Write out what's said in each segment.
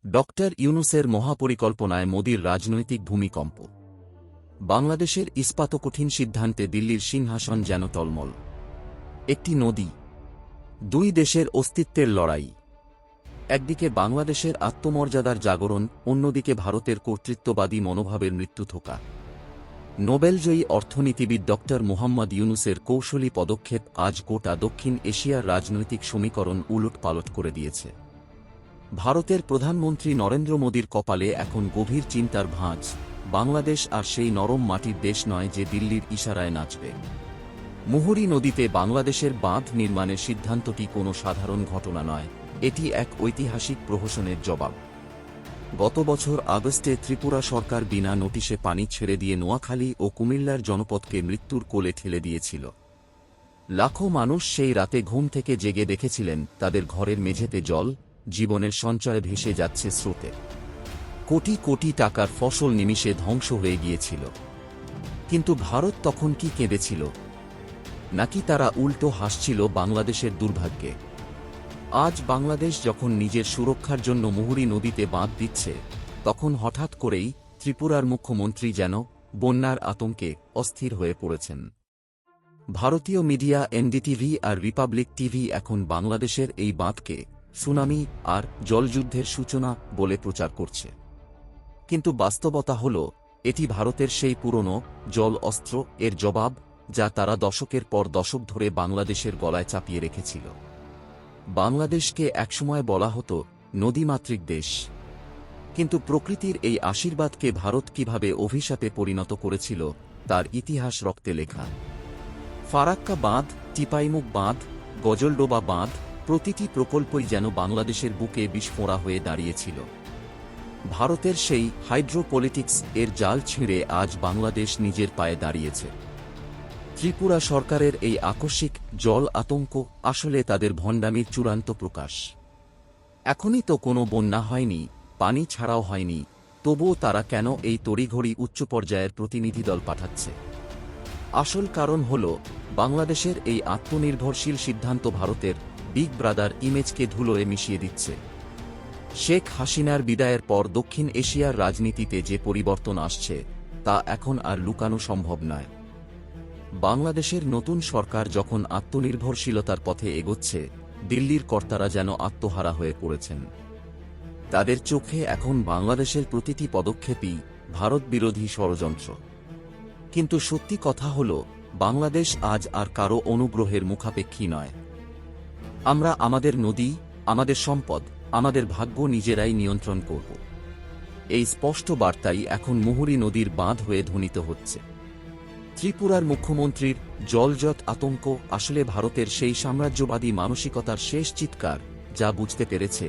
Doctor ইউনূসের মহাপরিকল্পনায় মোদির রাজনৈতিক ভূমিকম্প। বাংলাদেশের ইস্পাত কঠিন সিদ্ধান্তে দিল্লির সিংহাসন যেন টলমল। একটি নদী, দুই দেশের অস্তিত্বের লড়াই। একদিকে বাংলাদেশের আত্মমর্যাদার জাগরণ, অন্যদিকে ভারতের কর্তৃত্ববাদী মনোভাবের মৃত্যু থোকা। নোবেলজয়ী অর্থনীতিবিদ ডক্টর মুহাম্মদ ইউনূসের কৌশলী পদক্ষেপ আজ গোটা দক্ষিণ এশিয়ার রাজনৈতিক সমীকরণ উলটপালট করে দিয়েছে। ভারতের প্রধানমন্ত্রী নরেন্দ্র মোদীর কপালে এখন গভীর চিন্তার ভাঁজ। বাংলাদেশ আর সেই নরম মাটির দেশ নয় যে দিল্লির ইশারায় নাচবে। মুহুরী নদীতে বাংলাদেশের বাঁধ নির্মাণের সিদ্ধান্তটি কোনো সাধারণ ঘটনা নয়, এটি এক ঐতিহাসিক প্রহসনের জবাব। গত বছর আগস্টে ত্রিপুরা সরকার বিনা নোটিশে পানি ছেড়ে দিয়ে নোয়াখালী ও কুমিল্লার জনপদকে মৃত্যুর কোলে ঠেলে দিয়েছিল। লাখো মানুষ সেই রাতে ঘুম থেকে জেগে দেখেছিলেন তাদের ঘরের মেঝেতে জল, জীবনের সঞ্চয় ভেসে যাচ্ছে স্রোতে। কোটি কোটি টাকার ফসল নিমিষে ধ্বংস হয়ে গিয়েছিল। কিন্তু ভারত তখন কি কেঁদেছিল? নাকি তারা উল্টো হাসছিল বাংলাদেশের দুর্ভাগ্যে? আজ বাংলাদেশ যখন নিজের সুরক্ষার জন্য মুহুরী নদীতে বাঁধ দিচ্ছে, তখন হঠাৎ করেই ত্রিপুরার মুখ্যমন্ত্রী যেন বন্যার আতঙ্কে অস্থির হয়ে পড়েছেন। ভারতীয় মিডিয়া এনডিটিভি আর রিপাবলিক টিভি এখন বাংলাদেশের এই বাঁধকে সুনামি আর জলযুদ্ধের সূচনা বলে প্রচার করছে। কিন্তু বাস্তবতা হল, এটি ভারতের সেই পুরনো জল অস্ত্র এর জবাব, যা তারা দশকের পর দশক ধরে বাংলাদেশের গলায় চাপিয়ে রেখেছিল। বাংলাদেশকে একসময় বলা হতো নদীমাতৃক দেশ, কিন্তু প্রকৃতির এই আশীর্বাদকে ভারত কিভাবে অভিশাপে পরিণত করেছিল তার ইতিহাস রক্তে লেখা। ফারাক্কা বাঁধ, টিপাইমুখ বাঁধ, গজলডোবা বাঁধ, প্রতিটি প্রকল্পই যেন বাংলাদেশের বুকে বিস্ফোরা হয়ে দাঁড়িয়েছিল। ভারতের সেই হাইড্রোপলিটিক্স এর জাল ছিঁড়ে আজ বাংলাদেশ নিজের পায়ে দাঁড়িয়েছে। ত্রিপুরা সরকারের এই আকস্মিক জল আতঙ্ক আসলে তাদের ভণ্ডামির চূড়ান্ত প্রকাশ। এখনই তো কোনো বন্যা হয়নি, পানি ছাড়াও হয়নি, তবুও তারা কেন এই তড়িঘড়ি উচ্চ পর্যায়ের প্রতিনিধি দল পাঠাচ্ছে? আসল কারণ হল, বাংলাদেশের এই আত্মনির্ভরশীল সিদ্ধান্ত ভারতের বিগ ব্রাদার ইমেজকে ধুলোয় মিশিয়ে দিচ্ছে। শেখ হাসিনার বিদায়ের পর দক্ষিণ এশিয়ার রাজনীতিতে যে পরিবর্তন আসছে, তা এখন আর লুকানো সম্ভব নয়। বাংলাদেশের নতুন সরকার যখন আত্মনির্ভরশীলতার পথে এগোচ্ছে, দিল্লির কর্তারা যেন আত্মহারা হয়ে পড়েছেন। তাদের চোখে এখন বাংলাদেশের প্রতিটি পদক্ষেপই ভারত বিরোধী ষড়যন্ত্র। কিন্তু সত্যি কথা হল, বাংলাদেশ আজ আর কারও অনুগ্রহের মুখাপেক্ষী নয়। আমরা আমাদের নদী, আমাদের সম্পদ, আমাদের ভাগ্য নিজেরাই নিয়ন্ত্রণ করব। এই স্পষ্ট বার্তাই এখন মুহুরী নদীর বাঁধ হয়ে ধ্বনিত হচ্ছে। ত্রিপুরার মুখ্যমন্ত্রীর জলজট আতঙ্ক আসলে ভারতের সেই সাম্রাজ্যবাদী মানসিকতার শেষ চিৎকার, যা বুঝতে পেরেছে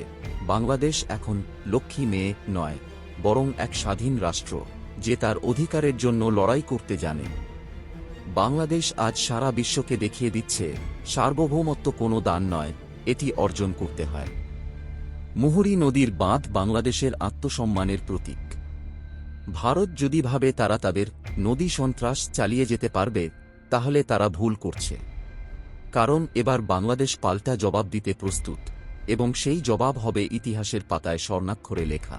বাংলাদেশ এখন লক্ষ্মী মেয়ে নয়, বরং এক স্বাধীন রাষ্ট্র, যে তার অধিকারের জন্য লড়াই করতে জানে। বাংলাদেশ আজ সারা বিশ্বকে দেখিয়ে দিচ্ছে, সার্বভৌমত্ব কোনো দান নয়, এটি অর্জন করতে হয়। মুহুরী নদীর বাঁধ বাংলাদেশের আত্মসম্মানের প্রতীক। ভারত যদি ভাবে তারা তাদের নদী সন্ত্রাস চালিয়ে যেতে পারবে, তাহলে তারা ভুল করছে। কারণ এবার বাংলাদেশ পাল্টা জবাব দিতে প্রস্তুত, এবং সেই জবাব হবে ইতিহাসের পাতায় স্বর্ণাক্ষরে লেখা।